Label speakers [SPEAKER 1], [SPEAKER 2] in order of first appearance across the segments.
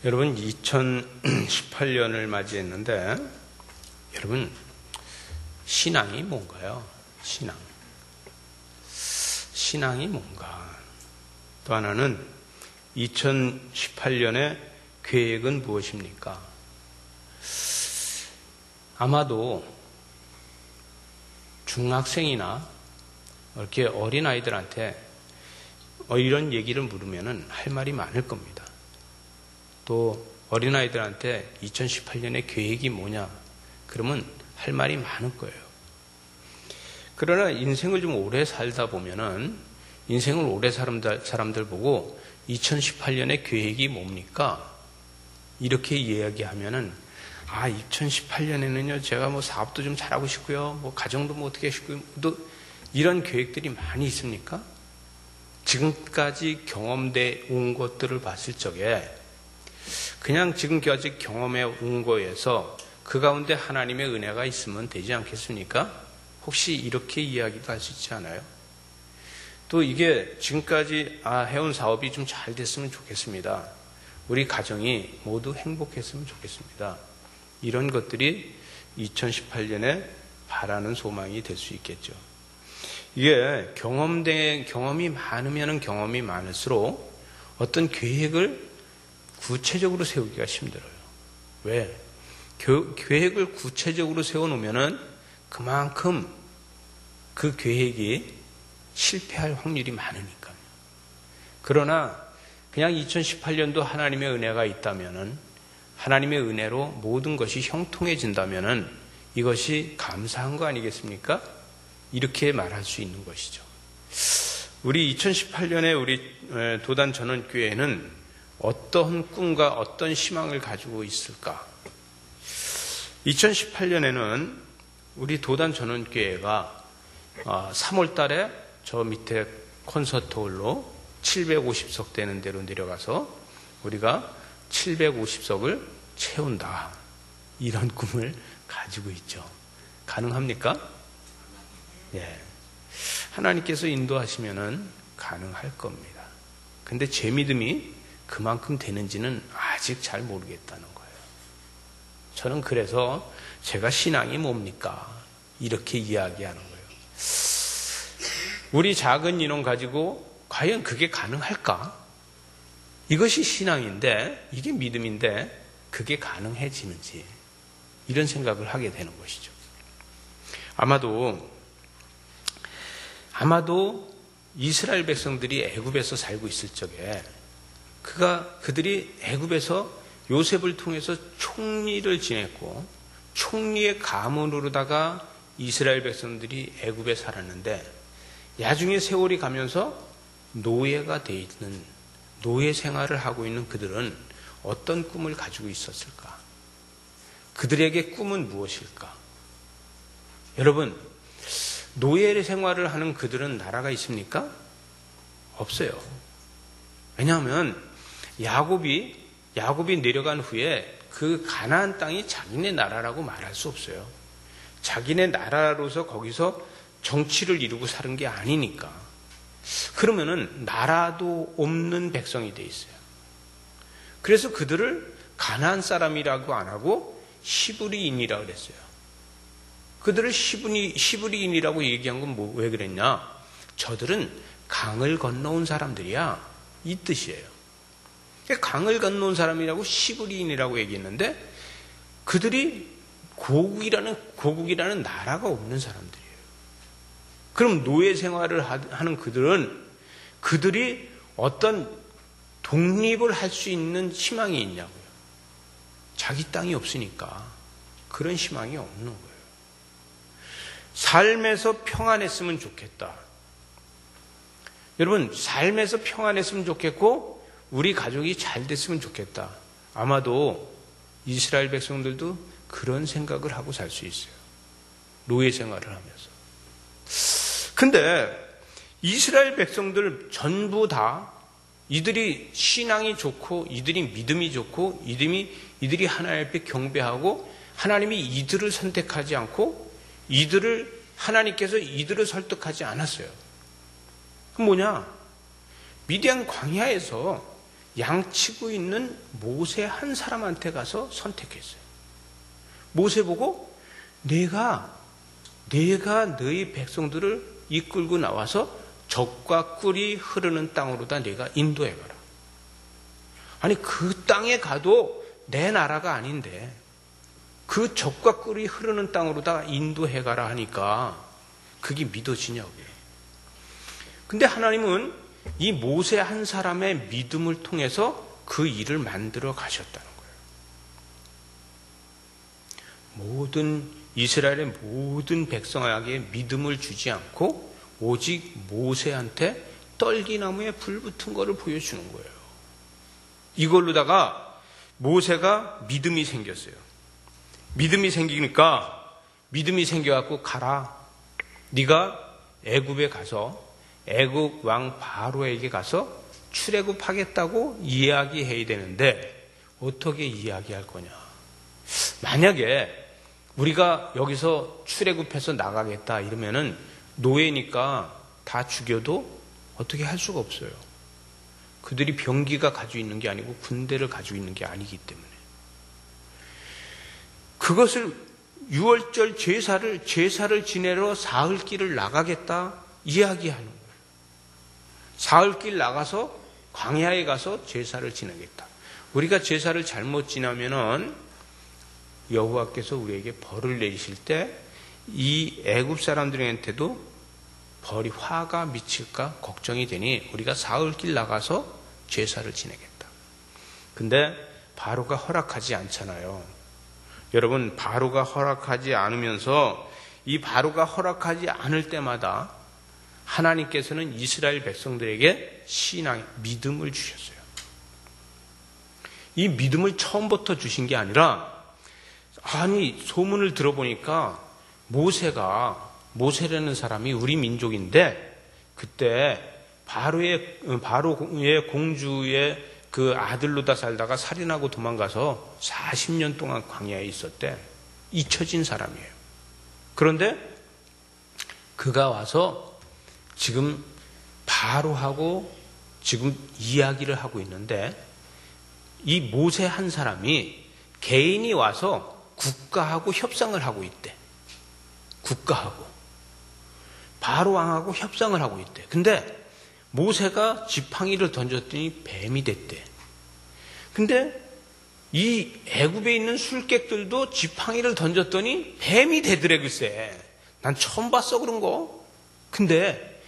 [SPEAKER 1] 여러분 2018년을 맞이했는데 여러분 신앙이 뭔가요? 신앙이 뭔가? 또 하나는 2018년의 계획은 무엇입니까? 아마도 중학생이나 이렇게 어린아이들한테 이런 얘기를 물으면 할 말이 많을 겁니다. 또 어린아이들한테 2018년의 계획이 뭐냐? 그러면 할 말이 많을 거예요. 그러나 인생을 좀 오래 살다 보면은 인생을 오래 사람들 보고 2018년의 계획이 뭡니까? 이렇게 이야기하면은 2018년에는요 제가 뭐 사업도 좀 잘하고 싶고요, 뭐 가정도 뭐 어떻게 하시고요, 또 이런 계획들이 많이 있습니까? 지금까지 경험돼 온 것들을 봤을 적에 그냥 지금까지 경험해 온 거에서 그 가운데 하나님의 은혜가 있으면 되지 않겠습니까? 혹시 이렇게 이야기도 할 수 있지 않아요? 또 이게 지금까지 해온 사업이 좀 잘 됐으면 좋겠습니다. 우리 가정이 모두 행복했으면 좋겠습니다. 이런 것들이 2018년에 바라는 소망이 될 수 있겠죠. 이게 경험이 많으면 경험이 많을수록 어떤 계획을 구체적으로 세우기가 힘들어요. 왜? 계획을 구체적으로 세워놓으면은 그만큼 그 계획이 실패할 확률이 많으니까요. 그러나 그냥 2018년도 하나님의 은혜가 있다면은, 하나님의 은혜로 모든 것이 형통해진다면은 이것이 감사한 거 아니겠습니까? 이렇게 말할 수 있는 것이죠. 우리 2018년에 우리 도단 전원교회는 어떤 꿈과 어떤 희망을 가지고 있을까? 2018년에는 우리 도단 전원교회가 3월 달에 저 밑에 콘서트홀로 750석 되는 데로 내려가서 우리가 750석을 채운다. 이런 꿈을 가지고 있죠. 가능합니까? 예. 하나님께서 인도하시면은 가능할 겁니다. 근데 제 믿음이 그만큼 되는지는 아직 잘 모르겠다는 거예요. 저는 그래서 제가 신앙이 뭡니까? 이렇게 이야기하는 거예요. 우리 작은 인원 가지고 과연 그게 가능할까? 이것이 신앙인데, 이게 믿음인데 그게 가능해지는지 이런 생각을 하게 되는 것이죠. 아마도 이스라엘 백성들이 애굽에서 살고 있을 적에 그들이 애굽에서 요셉을 통해서 총리를 지냈고 총리의 가문으로다가 이스라엘 백성들이 애굽에 살았는데 나중에 세월이 가면서 노예가 돼 있는 노예 생활을 하고 있는 그들은 어떤 꿈을 가지고 있었을까? 그들에게 꿈은 무엇일까? 여러분, 노예 생활을 하는 그들은 나라가 있습니까? 없어요. 왜냐하면 야곱이 내려간 후에 그 가나안 땅이 자기네 나라라고 말할 수 없어요. 자기네 나라로서 거기서 정치를 이루고 사는 게 아니니까. 그러면은 나라도 없는 백성이 돼 있어요. 그래서 그들을 가나안 사람이라고 안 하고 히브리인이라고 그랬어요. 그들을 히브리인이라고 얘기한 건 왜 그랬냐? 저들은 강을 건너온 사람들이야. 이 뜻이에요. 강을 건너온 사람이라고 히브리인이라고 얘기했는데 그들이 고국이라는 나라가 없는 사람들이에요. 그럼 노예 생활을 하는 그들이 어떤 독립을 할 수 있는 희망이 있냐고요. 자기 땅이 없으니까 그런 희망이 없는 거예요. 삶에서 평안했으면 좋겠다. 여러분, 삶에서 평안했으면 좋겠고 우리 가족이 잘 됐으면 좋겠다. 아마도 이스라엘 백성들도 그런 생각을 하고 살 수 있어요. 노예 생활을 하면서. 근데 이스라엘 백성들 전부 다 이들이 신앙이 좋고 이들이 믿음이 좋고 이들이 하나님 앞에 경배하고 하나님이 이들을 선택하지 않고 하나님께서 이들을 설득하지 않았어요. 그럼 뭐냐? 미디안 광야에서 양치고 있는 모세 한 사람한테 가서 선택했어요. 모세 보고 내가 너희 백성들을 이끌고 나와서 젖과 꿀이 흐르는 땅으로다 내가 인도해가라. 아니 그 땅에 가도 내 나라가 아닌데 그 젖과 꿀이 흐르는 땅으로다 인도해가라 하니까 그게 믿어지냐고요. 근데 하나님은 이 모세 한 사람의 믿음을 통해서 그 일을 만들어 가셨다는 거예요. 이스라엘의 모든 백성에게 믿음을 주지 않고 오직 모세한테 떨기나무에 불 붙은 거를 보여주는 거예요. 이걸로다가 모세가 믿음이 생겼어요. 믿음이 생겨갖고 가라. 네가 애굽에 가서 애굽 왕 바로에게 가서 출애굽하겠다고 이야기해야 되는데 어떻게 이야기할 거냐. 만약에 우리가 여기서 출애굽해서 나가겠다 이러면은 노예니까 다 죽여도 어떻게 할 수가 없어요. 그들이 병기가 가지고 있는 게 아니고 군대를 가지고 있는 게 아니기 때문에 그것을 6월절 제사를 지내러 사흘길을 나가겠다 이야기하는 거예요. 사흘길 나가서 광야에 가서 제사를 지내겠다. 우리가 제사를 잘못 지나면은 여호와께서 우리에게 벌을 내리실 때 이 애굽 사람들한테도 벌이 화가 미칠까 걱정이 되니 우리가 사흘길 나가서 제사를 지내겠다. 근데 바로가 허락하지 않잖아요. 여러분 바로가 허락하지 않으면서 이 바로가 허락하지 않을 때마다 하나님께서는 이스라엘 백성들에게 믿음을 주셨어요. 이 믿음을 처음부터 주신 게 아니라 소문을 들어보니까 모세라는 사람이 우리 민족인데 그때 바로의 공주의 그 아들로다 살다가 살인하고 도망가서 40년 동안 광야에 있었대. 잊혀진 사람이에요. 그런데 그가 와서 지금 바로하고 지금 이야기를 하고 있는데 이 모세 한 사람이 개인이 와서 국가하고 협상을 하고 있대. 국가하고 바로 왕하고 협상을 하고 있대. 근데 모세가 지팡이를 던졌더니 뱀이 됐대. 근데 이 애굽에 있는 술객들도 지팡이를 던졌더니 뱀이 되더래. 글쎄 난 처음 봤어 그런 거. 근데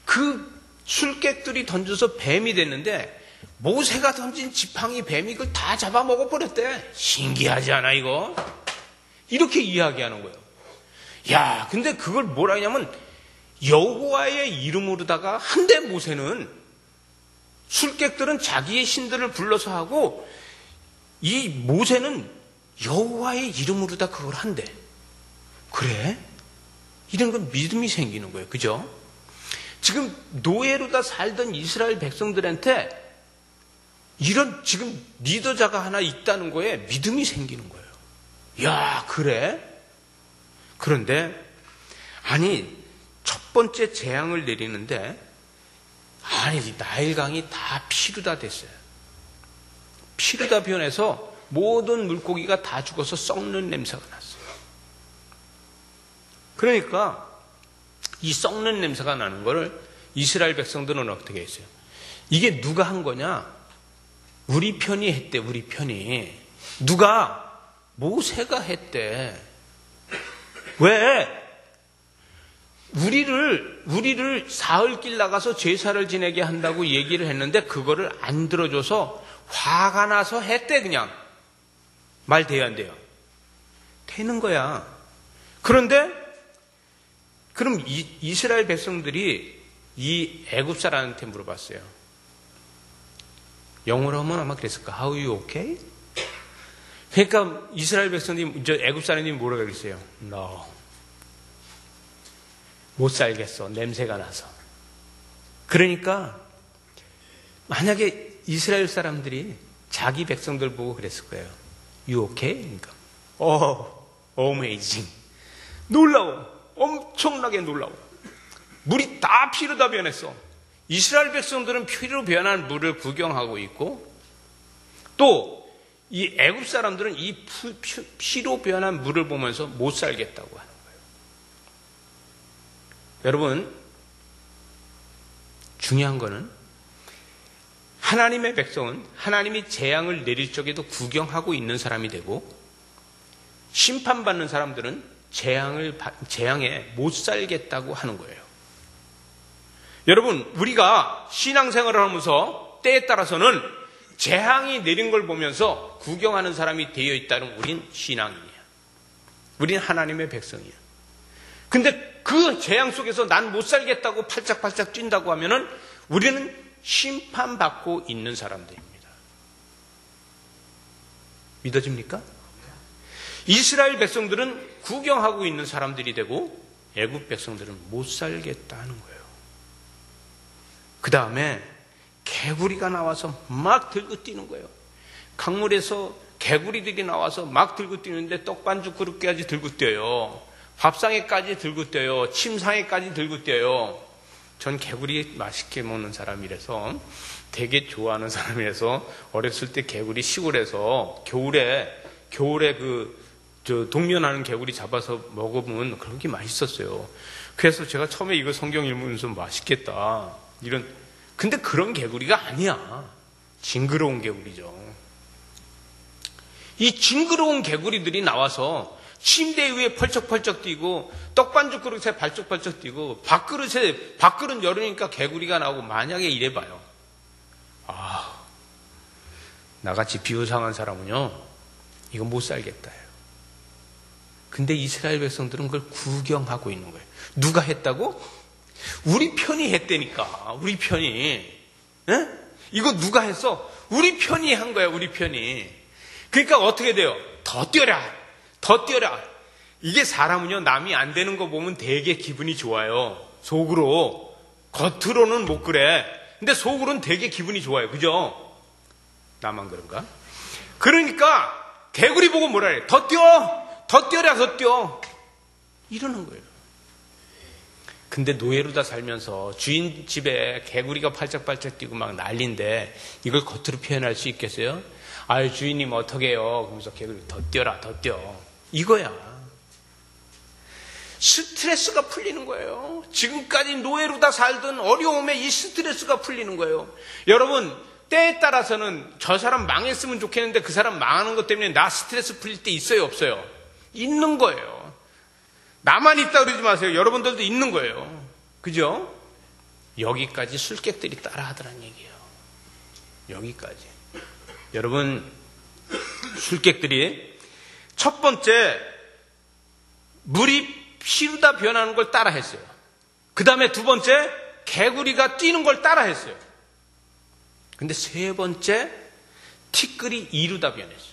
[SPEAKER 1] 그 술객들이 던져서 뱀이 됐는데 모세가 던진 지팡이 뱀이 그걸 다 잡아먹어 버렸대. 신기하지 않아 이거? 이렇게 이야기하는 거예요. 야, 근데 그걸 뭐라 하냐면 여호와의 이름으로다가 한데 모세는 술객들은 자기의 신들을 불러서 하고 이 모세는 여호와의 이름으로다 그걸 한대. 그래? 이런 건 믿음이 생기는 거예요. 그죠? 지금 노예로다 살던 이스라엘 백성들한테 이런 지금 리더자가 하나 있다는 거에 믿음이 생기는 거예요. 야, 그래? 그런데 첫 번째 재앙을 내리는데 나일강이 다 피로 다 됐어요. 피로 다 변해서 모든 물고기가 다 죽어서 썩는 냄새가 났어요. 그러니까 이 썩는 냄새가 나는 거를 이스라엘 백성들은 어떻게 했어요? 이게 누가 한 거냐? 우리 편이 했대. 우리 편이. 누가? 모세가 했대. 왜? 우리를 사흘길 나가서 제사를 지내게 한다고 얘기를 했는데 그거를 안 들어줘서 화가 나서 했대. 그냥 말 돼야 안 돼요? 되는 거야. 그런데 그럼 이스라엘 백성들이 이 애굽 사람한테 물어봤어요. 영어로 하면 아마 그랬을까? How are you okay? 그러니까 이스라엘 백성들이 애굽 사람들이 뭐라고 그랬어요? No. 못 살겠어. 냄새가 나서. 그러니까 만약에 이스라엘 사람들이 자기 백성들 보고 그랬을 거예요. You okay? 그러니까 amazing. 놀라워. 엄청나게 놀라워. 물이 다 피로 다 변했어. 이스라엘 백성들은 피로 변한 물을 구경하고 있고 또 이 애굽 사람들은 이 피로 변한 물을 보면서 못 살겠다고 하는 거예요. 여러분, 중요한 거는 하나님의 백성은 하나님이 재앙을 내릴 적에도 구경하고 있는 사람이 되고, 심판받는 사람들은 재앙에 못 살겠다고 하는 거예요. 여러분, 우리가 신앙생활을 하면서 때에 따라서는 재앙이 내린 걸 보면서 구경하는 사람이 되어 있다는 우린 신앙인이야. 우린 하나님의 백성이야. 근데 그 재앙 속에서 난 못 살겠다고 팔짝팔짝 뛴다고 하면은 우리는 심판받고 있는 사람들입니다. 믿어집니까? 이스라엘 백성들은 구경하고 있는 사람들이 되고 애굽 백성들은 못 살겠다 하는 거예요. 그 다음에 개구리가 나와서 막 들고 뛰는 거예요. 강물에서 개구리들이 나와서 막 들고 뛰는데 떡반죽 그릇까지 들고 뛰어요. 밥상에까지 들고 뛰어요. 침상에까지 들고 뛰어요. 전 개구리 맛있게 먹는 사람이라서, 되게 좋아하는 사람이라서 어렸을 때 개구리 시골에서 겨울에 동면하는 개구리 잡아서 먹으면 그렇게 맛있었어요. 그래서 제가 처음에 이거 성경 읽으면서 맛있겠다 근데 그런 개구리가 아니야. 징그러운 개구리죠. 이 징그러운 개구리들이 나와서 침대 위에 펄쩍펄쩍 뛰고 떡반죽 그릇에 발쩍발쩍 뛰고 밥그릇 열으니까 개구리가 나오고, 만약에 이래봐요. 나같이 비호상한 사람은요 이거 못 살겠다 해요. 근데 이스라엘 백성들은 그걸 구경하고 있는 거예요. 누가 했다고? 우리 편이 했다니까. 우리 편이. 에? 이거 누가 했어? 우리 편이 한 거야. 우리 편이. 그러니까 어떻게 돼요? 더 뛰어라. 이게 사람은요 남이 안 되는 거 보면 되게 기분이 좋아요. 속으로. 겉으로는 못 그래. 근데 속으로는 되게 기분이 좋아요. 그죠? 나만 그런가? 그러니까 개구리 보고 뭐라 그래? 더 뛰어라. 이러는 거예요. 근데 노예로 다 살면서 주인 집에 개구리가 팔짝팔짝 뛰고 막 난리인데 이걸 겉으로 표현할 수 있겠어요? 아유, 주인님 어떡해요? 그러면서 개구리 더 뛰어라. 이거야. 스트레스가 풀리는 거예요. 지금까지 노예로 다 살던 어려움에 이 스트레스가 풀리는 거예요. 여러분, 때에 따라서는 저 사람 망했으면 좋겠는데 그 사람 망하는 것 때문에 나 스트레스 풀릴 때 있어요, 없어요? 있는 거예요. 나만 있다 그러지 마세요. 여러분들도 있는 거예요. 그죠? 여기까지 술객들이 따라하더란 얘기예요. 여기까지. 여러분, 술객들이 첫 번째 물이 피로다 변하는 걸 따라했어요. 그 다음에 두 번째 개구리가 뛰는 걸 따라했어요. 근데 세 번째 티끌이 이루다 변했어요.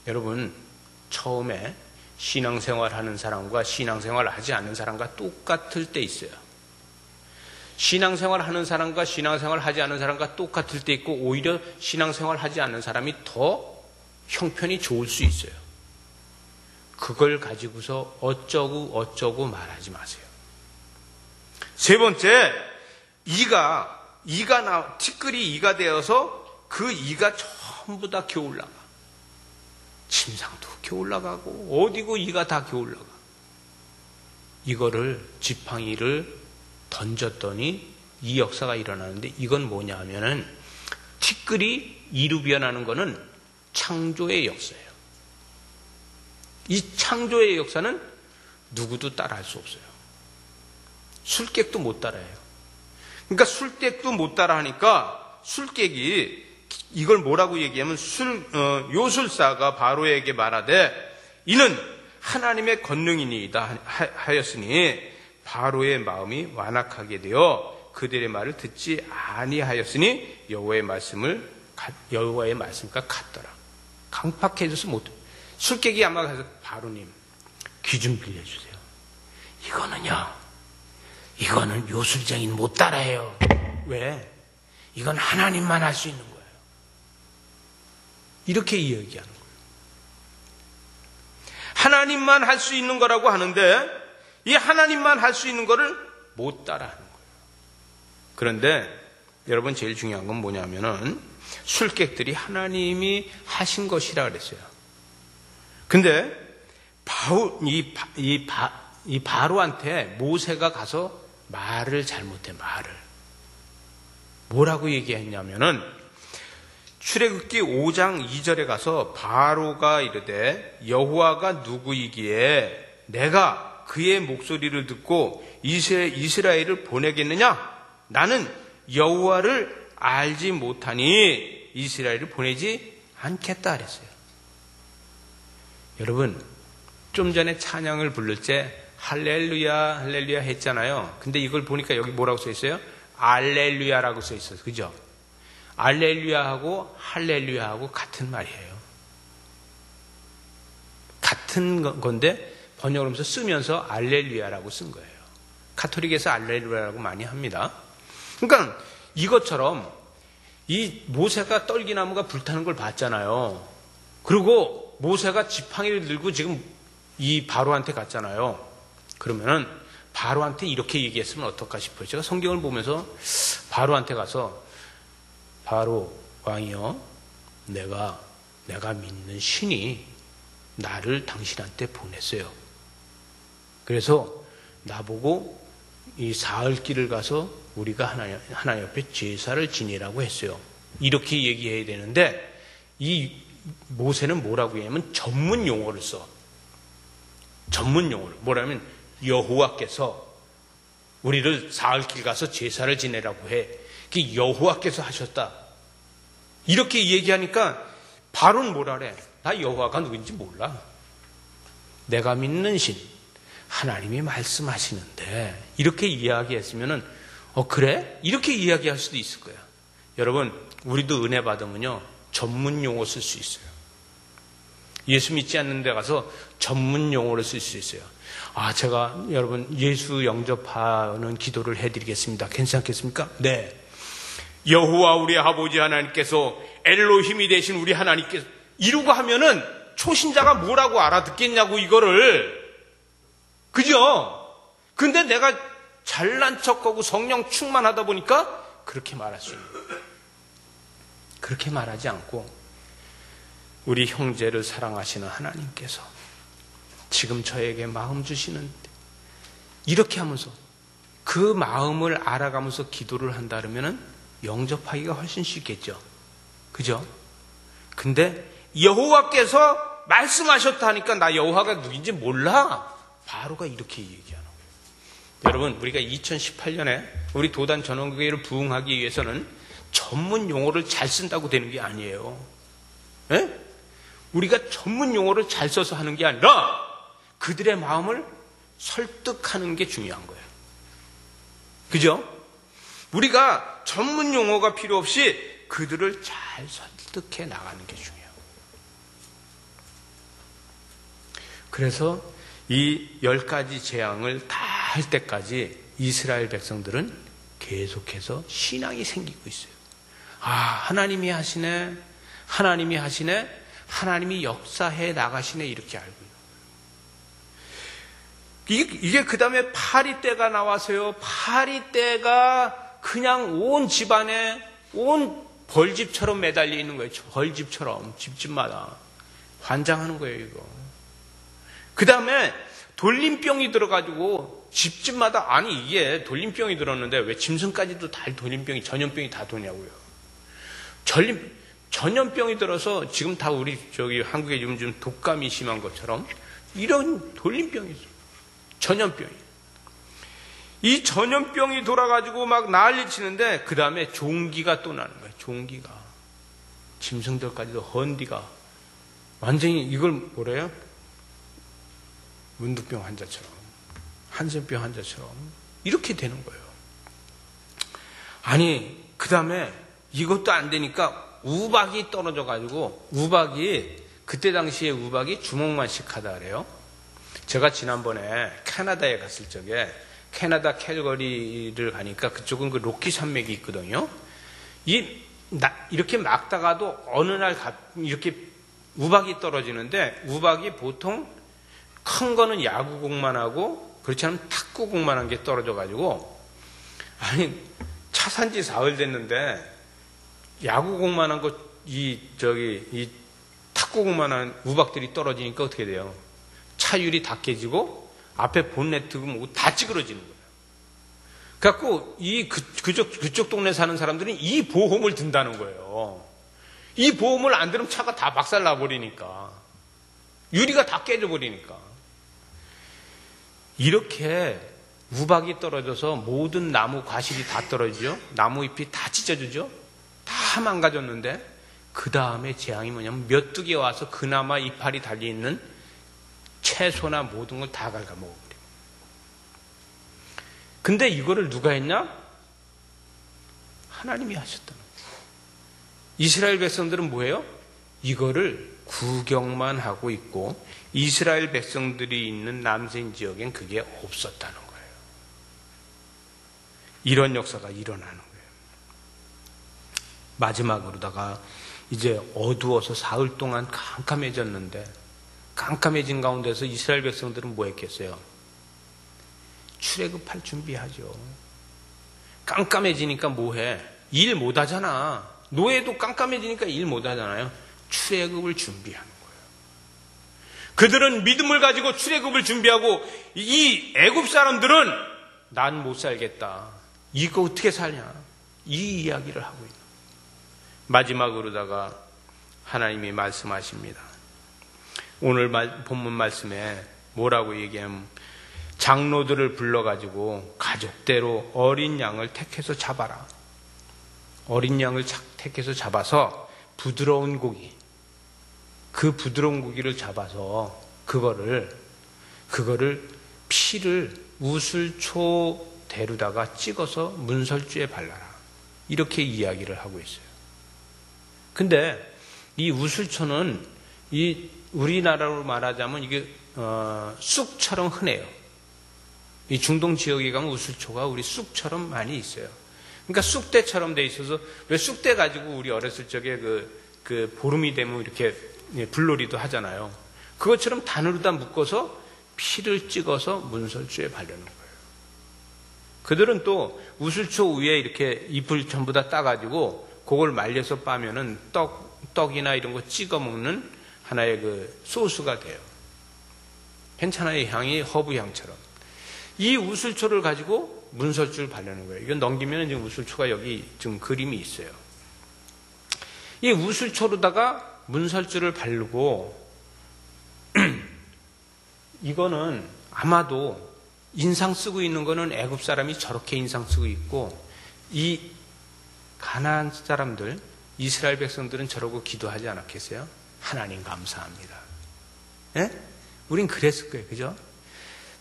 [SPEAKER 1] 여러분, 처음에 신앙생활 하는 사람과 신앙생활 하지 않는 사람과 똑같을 때 있어요. 신앙생활 하는 사람과 신앙생활 하지 않는 사람과 똑같을 때 있고, 오히려 신앙생활 하지 않는 사람이 더 형편이 좋을 수 있어요. 그걸 가지고서 어쩌고 말하지 마세요. 세 번째, 티끌이 이가 되어서 그 이가 전부 다 기어 올라가. 침상도 기어 올라가고 어디고 이가 다 기어 올라가. 이거를 지팡이를 던졌더니 이 역사가 일어나는데, 이건 뭐냐 하면은 티끌이 이루 변하는 거는 창조의 역사예요. 이 창조의 역사는 누구도 따라할 수 없어요. 술객도 못 따라해요. 그러니까 술객도 못 따라하니까 술객이 이걸 뭐라고 얘기하면 요술사가 바로에게 말하되 이는 하나님의 권능이니이다 하였으니 바로의 마음이 완악하게 되어 그들의 말을 듣지 아니하였으니 여호와의 말씀과 같더라. 강팍해져서 못해. 술객이 아마 가서 바로님 귀 좀 빌려주세요. 이거는 요술쟁이는 못 따라해요. 왜? 이건 하나님만 할 수 있는 거예요. 이렇게 이야기하는 거예요. 하나님만 할 수 있는 거라고 하는데 이 하나님만 할 수 있는 거를 못 따라하는 거예요. 그런데 여러분 제일 중요한 건 뭐냐면은 술객들이 하나님이 하신 것이라 그랬어요. 근데 이 바로한테 모세가 가서 말을 잘못해. 말을 뭐라고 얘기했냐면은 출애굽기 5장 2절에 가서 바로가 이르되 여호와가 누구이기에 내가 그의 목소리를 듣고 이스라엘을 보내겠느냐? 나는 여호와를 알지 못하니 이스라엘을 보내지 않겠다 그랬어요. 여러분 좀 전에 찬양을 부를 때 할렐루야 할렐루야 했잖아요. 근데 이걸 보니까 여기 뭐라고 써 있어요? 알렐루야라고 써 있어요. 그죠? 알렐루야하고 할렐루야하고 같은 말이에요. 같은 건데 번역을 하면서 쓰면서 알렐루야라고 쓴 거예요. 가톨릭에서 알렐루야라고 많이 합니다. 그러니까 이것처럼 이 모세가 떨기나무가 불타는 걸 봤잖아요. 그리고 모세가 지팡이를 들고 지금 이 바로한테 갔잖아요. 그러면은 바로한테 이렇게 얘기했으면 어떨까 싶어요. 제가 성경을 보면서 바로한테 가서 바로 왕이여, 내가 믿는 신이 나를 당신한테 보냈어요. 그래서 나보고 이 사흘길을 가서 우리가 하나님 앞에 제사를 지내라고 했어요. 이렇게 얘기해야 되는데 이 모세는 뭐라고 하냐면 전문 용어를 써. 전문 용어를. 뭐라면 여호와께서 우리를 사흘길 가서 제사를 지내라고 해. 그게 여호와께서 하셨다. 이렇게 얘기하니까 바로는 뭐라 그래? 나 여호와가 누군지 몰라. 내가 믿는 신 하나님이 말씀하시는데 이렇게 이야기했으면은 그래? 이렇게 이야기할 수도 있을 거야. 여러분 우리도 은혜 받으면요 전문 용어 쓸 수 있어요. 예수 믿지 않는 데 가서 전문 용어를 쓸 수 있어요. 제가 여러분 예수 영접하는 기도를 해드리겠습니다. 괜찮겠습니까? 네. 여호와 우리 아버지 하나님께서 엘로힘이 되신 우리 하나님께서 이루고 하면은 초신자가 뭐라고 알아듣겠냐고 이거를. 그죠? 근데 내가 잘난 척하고 성령 충만하다 보니까 그렇게 말할 수 있는 거예요. 그렇게 말하지 않고 우리 형제를 사랑하시는 하나님께서 지금 저에게 마음 주시는데 이렇게 하면서 그 마음을 알아가면서 기도를 한다 그러면은 영접하기가 훨씬 쉽겠죠. 그죠? 근데 여호와께서 말씀하셨다 하니까 나 여호와가 누군지 몰라. 바로가 이렇게 얘기하는 거예요. 여러분 우리가 2018년에 우리 도단 전원교회를 부흥하기 위해서는 전문 용어를 잘 쓴다고 되는 게 아니에요. 에? 우리가 전문 용어를 잘 써서 하는 게 아니라 그들의 마음을 설득하는 게 중요한 거예요. 그죠? 우리가 전문 용어가 필요 없이 그들을 잘 설득해 나가는 게 중요해요. 그래서 이 10가지 재앙을 다 할 때까지 이스라엘 백성들은 계속해서 신앙이 생기고 있어요. 하나님이 하시네, 하나님이 하시네, 하나님이 역사해 나가시네 이렇게 알고 있는 거예요. 이게 그 다음에 파리떼가 나와서요. 파리떼가 그냥 온 집안에 온 벌집처럼 매달려 있는 거예요. 벌집처럼 집집마다 환장하는 거예요 이거. 그 다음에 돌림병이 들어가지고 집집마다 이게 돌림병이 들었는데 왜 짐승까지도 다 돌림병이 전염병이 다 도냐고요. 전염병이 들어서 지금 다 우리 한국에 좀 독감이 심한 것처럼 이런 돌림병이 있어요. 전염병이. 이 전염병이 돌아가지고 막 난리치는데 그 다음에 종기가 또 나는 거예요. 종기가. 짐승들까지도 헌디가. 완전히 이걸 뭐래요? 문득병 환자처럼. 한센병 환자처럼. 이렇게 되는 거예요. 그 다음에 이것도 안 되니까 우박이 떨어져가지고 그때 당시에 우박이 주먹만씩 하다 그래요. 제가 지난번에 캐나다에 갔을 적에 캐나다 캘거리를 가니까 그쪽은 그 로키 산맥이 있거든요. 이렇게 막다가도 어느 날 이렇게 우박이 떨어지는데 우박이 보통 큰 거는 야구공만 하고 그렇지 않으면 탁구공만 한 게 떨어져가지고 차 산지 사흘 됐는데 야구공만한 이 탁구공만한 우박들이 떨어지니까 어떻게 돼요? 차율이 다 깨지고 앞에 본네트 뭐 다 찌그러지는 거예요. 그래갖고 그쪽 동네 사는 사람들은 이 보험을 든다는 거예요. 이 보험을 안 들으면 차가 다 박살 나버리니까. 유리가 다 깨져버리니까. 이렇게 우박이 떨어져서 모든 나무 과실이 다 떨어지죠. 나무 잎이 다 찢어지죠. 다 망가졌는데 그 다음에 재앙이 뭐냐면 메뚜기 와서 그나마 이파리 달려있는 채소나 모든 걸 다 갉아먹어버려요. 근데 이거를 누가 했냐? 하나님이 하셨다는 거예요. 이스라엘 백성들은 뭐예요? 이거를 구경만 하고 있고 이스라엘 백성들이 있는 남생 지역엔 그게 없었다는 거예요. 이런 역사가 일어나는 거예요. 마지막으로다가 이제 어두워서 사흘 동안 깜깜해졌는데 깜깜해진 가운데서 이스라엘 백성들은 뭐 했겠어요? 출애굽할 준비하죠. 깜깜해지니까 뭐 해? 일 못하잖아. 노예도 깜깜해지니까 일 못하잖아요. 출애굽을 준비하는 거예요. 그들은 믿음을 가지고 출애굽을 준비하고 이 애굽 사람들은 난 못 살겠다. 이거 어떻게 살냐? 이 이야기를 하고 있는 거예요. 마지막으로다가 하나님이 말씀하십니다. 오늘 본문 말씀에 뭐라고 얘기하면 장로들을 불러가지고 가족대로 어린 양을 택해서 잡아라. 어린 양을 택해서 잡아서 부드러운 고기, 그 부드러운 고기를 잡아서 그거를 피를 우슬초대로다가 찍어서 문설주에 발라라. 이렇게 이야기를 하고 있어요. 근데 이 우슬초는 우리나라로 말하자면 이게 쑥처럼 흔해요. 이 중동 지역에 가면 우슬초가 우리 쑥처럼 많이 있어요. 그러니까 쑥대처럼 돼 있어서 왜 쑥대 가지고 우리 어렸을 적에 그 보름이 되면 이렇게 불놀이도 하잖아요. 그것처럼 단으로다 묶어서 피를 찍어서 문설주에 바르는 거예요. 그들은 또 우슬초 위에 이렇게 잎을 전부 다 따가지고 그걸 말려서 빠면은 떡이나 이런 거 찍어 먹는 하나의 그 소스가 돼요. 괜찮아요. 향이 허브 향처럼. 이 우슬초를 가지고 문설주를 바르는 거예요. 이건 넘기면 지금 우슬초가 여기 지금 그림이 있어요. 이 우슬초로다가 문설주를 바르고 이거는 아마도 인상 쓰고 있는 거는 애굽 사람이 저렇게 인상 쓰고 있고 이 가나안 사람들, 이스라엘 백성들은 저러고 기도하지 않았겠어요? 하나님 감사합니다. 예? 우린 그랬을 거예요. 그죠?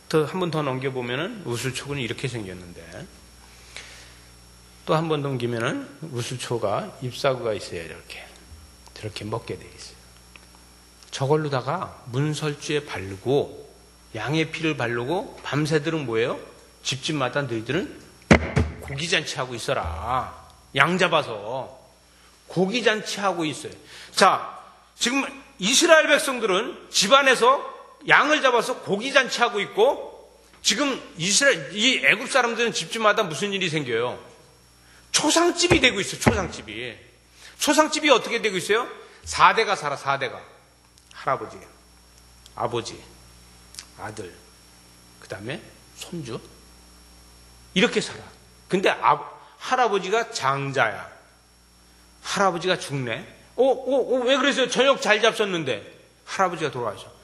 [SPEAKER 1] 또 한 번 더 넘겨보면은 우슬초는 이렇게 생겼는데 또 한 번 넘기면은 우슬초가 잎사구가 있어요. 저렇게 먹게 돼 있어요. 저걸로다가 문설주에 바르고 양의 피를 바르고 밤새들은 뭐예요? 집집마다 너희들은 고기잔치하고 있어라. 양 잡아서 고기잔치하고 있어요. 자, 지금 이스라엘 백성들은 집안에서 양을 잡아서 고기잔치하고 있고 지금 이 애굽 사람들은 집집마다 무슨 일이 생겨요? 초상집이 되고 있어요. 초상집이 어떻게 되고 있어요? 4대가 살아. 4대가 할아버지, 아버지, 아들, 그 다음에 손주 이렇게 살아. 근데 할아버지가 장자야. 할아버지가 죽네. 왜 그러세요? 저녁 잘 잡섰는데 할아버지가 돌아가셔.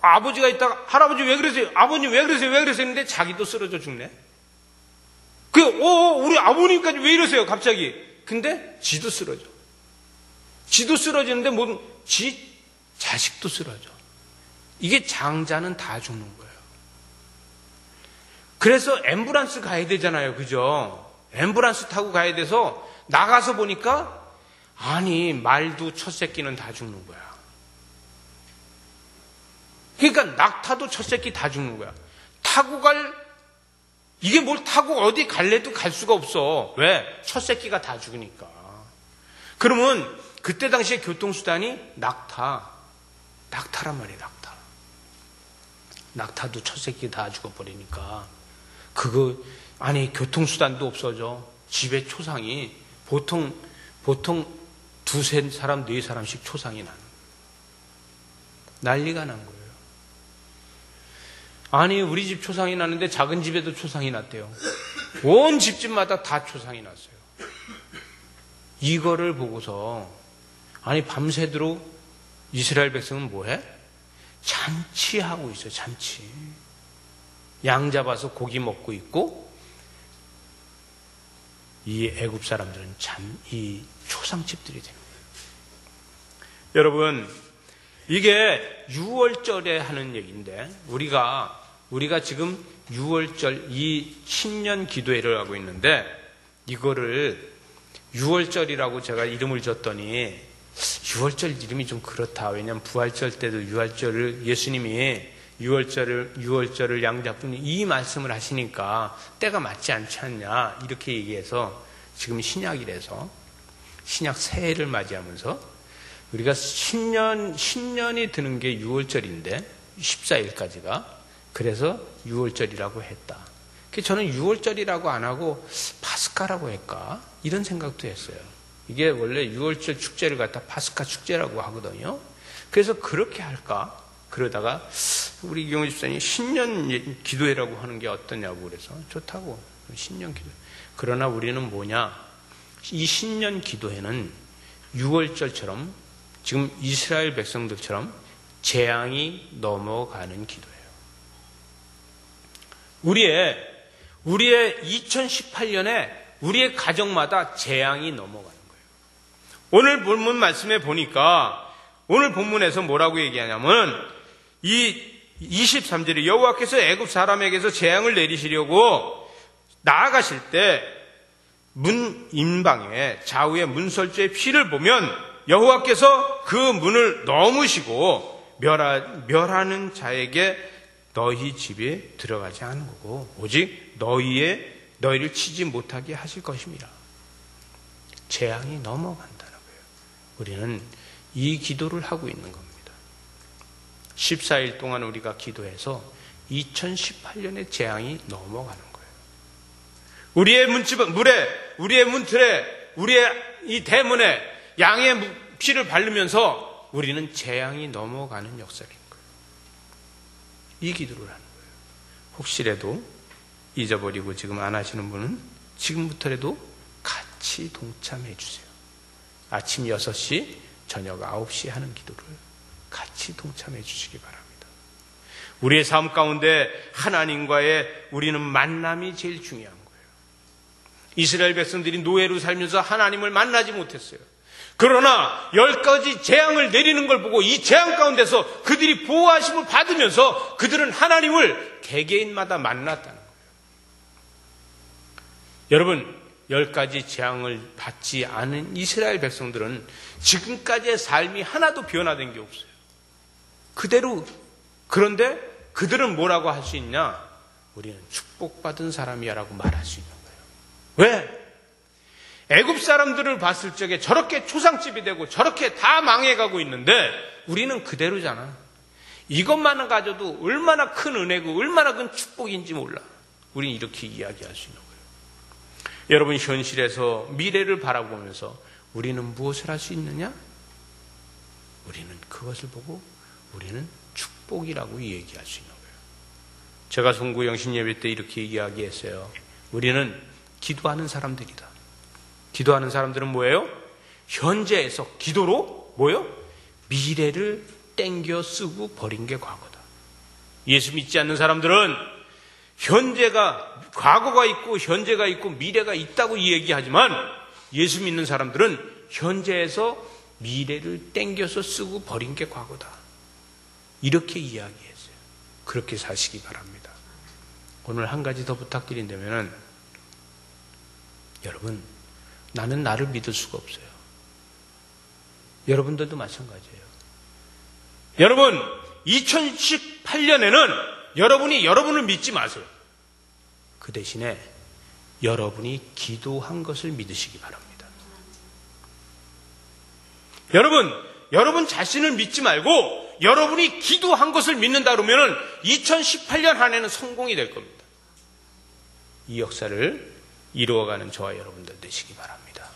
[SPEAKER 1] 아버지가 있다가 할아버지 왜 그러세요? 아버님 왜 그러세요? 했는데 자기도 쓰러져 죽네. 우리 아버님까지 왜 이러세요? 갑자기. 근데 지도 쓰러져. 지도 쓰러지는데 지 자식도 쓰러져. 이게 장자는 다 죽는 거예요. 그래서 앰뷸런스 가야 되잖아요. 그죠? 앰뷸런스 타고 가야 돼서 나가서 보니까 아니 말도 첫 새끼는 다 죽는 거야. 그러니까 낙타도 첫 새끼 다 죽는 거야. 이게 뭘 타고 어디 갈래도 갈 수가 없어. 왜? 첫 새끼가 다 죽으니까. 그러면 그때 당시에 교통수단이 낙타란 말이에요. 낙타도 첫 새끼 다 죽어버리니까 교통수단도 없어져. 집에 초상이 보통 두세 사람, 네 사람씩 초상이 나는 거예요. 난리가 난 거예요. 아니, 우리 집 초상이 났는데 작은 집에도 초상이 났대요. 온 집집마다 다 초상이 났어요. 이거를 보고서 아니, 밤새도록 이스라엘 백성은 뭐해? 잔치하고 있어요. 잔치. 양 잡아서 고기 먹고 있고, 이 애굽 사람들은 이 초상집들이 됩니다. 여러분, 이게 6월절에 하는 얘기인데, 우리가 지금 6월절 이 신년 기도회를 하고 있는데, 이거를 6월절이라고 제가 이름을 줬더니 6월절 이름이 좀 그렇다. 왜냐하면 부활절 때도 6월절을 예수님이 6월절을 양잡은 이 말씀을 하시니까 때가 맞지 않지 않냐 이렇게 얘기해서 지금 신약이라서 신약 새해를 맞이하면서 우리가 신년이 드는 게 6월절인데 14일까지가 그래서 6월절이라고 했다. 저는 6월절이라고 안 하고 파스카라고 할까 이런 생각도 했어요. 이게 원래 6월절 축제를 갖다 파스카 축제라고 하거든요. 그래서 그렇게 할까? 그러다가 우리 이경호 집사님이 신년 기도회라고 하는 게 어떠냐고 그래서 좋다고. 신년 기도회. 그러나 우리는 뭐냐? 이 신년 기도회는 6월절처럼 지금 이스라엘 백성들처럼 재앙이 넘어가는 기도예요. 우리의 2018년에 우리의 가정마다 재앙이 넘어가는 거예요. 오늘 본문 말씀에 보니까 오늘 본문에서 뭐라고 얘기하냐면 이 23절에 여호와께서 애굽 사람에게서 재앙을 내리시려고 나아가실 때 문 인방에 좌우의 문설주의 피를 보면 여호와께서 그 문을 넘으시고 멸하는 자에게 너희 집에 들어가지 않은 거고 오직 너희를 치지 못하게 하실 것입니다. 재앙이 넘어간다는 거예요. 우리는 이 기도를 하고 있는 겁니다. 14일 동안 우리가 기도해서 2018년의 재앙이 넘어가는 거예요. 우리의 문집은 우리의 문틀에, 우리의 이 대문에 양의 피를 바르면서 우리는 재앙이 넘어가는 역사인 거예요. 이 기도를 하는 거예요. 혹시라도 잊어버리고 지금 안 하시는 분은 지금부터라도 같이 동참해 주세요. 아침 6시, 저녁 9시 하는 기도를 같이 동참해 주시기 바랍니다. 우리의 삶 가운데 하나님과의 우리는 만남이 제일 중요한 거예요. 이스라엘 백성들이 노예로 살면서 하나님을 만나지 못했어요. 그러나 10가지 재앙을 내리는 걸 보고 이 재앙 가운데서 그들이 보호하심을 받으면서 그들은 하나님을 개개인마다 만났다는 거예요. 여러분, 10가지 재앙을 받지 않은 이스라엘 백성들은 지금까지의 삶이 하나도 변화된 게 없어요. 그대로. 그런데 그들은 뭐라고 할 수 있냐? 우리는 축복받은 사람이야 라고 말할 수 있는 거예요. 왜? 애굽 사람들을 봤을 적에 저렇게 초상집이 되고 저렇게 다 망해가고 있는데 우리는 그대로잖아. 이것만 가져도 얼마나 큰 은혜고 얼마나 큰 축복인지 몰라. 우리는 이렇게 이야기할 수 있는 거예요. 여러분, 현실에서 미래를 바라보면서 우리는 무엇을 할 수 있느냐? 우리는 그것을 보고 우리는 축복이라고 얘기할 수 있는 거예요. 제가 송구 영신 예배 때 이렇게 이야기했어요. 우리는 기도하는 사람들이다. 기도하는 사람들은 뭐예요? 현재에서 기도로 뭐예요? 미래를 땡겨 쓰고 버린 게 과거다. 예수 믿지 않는 사람들은 과거가 있고 현재가 있고 미래가 있다고 얘기하지만 예수 믿는 사람들은 현재에서 미래를 땡겨서 쓰고 버린 게 과거다. 이렇게 이야기했어요. 그렇게 사시기 바랍니다. 오늘 한 가지 더 부탁드린다면 여러분, 나는 나를 믿을 수가 없어요. 여러분들도 마찬가지예요. 여러분, 2018년에는 여러분이 여러분을 믿지 마세요. 그 대신에 여러분이 기도한 것을 믿으시기 바랍니다. 여러분 자신을 믿지 말고 여러분이 기도한 것을 믿는다 그러면 2018년 한 해는 성공이 될 겁니다. 이 역사를 이루어가는 저와 여러분들 되시기 바랍니다.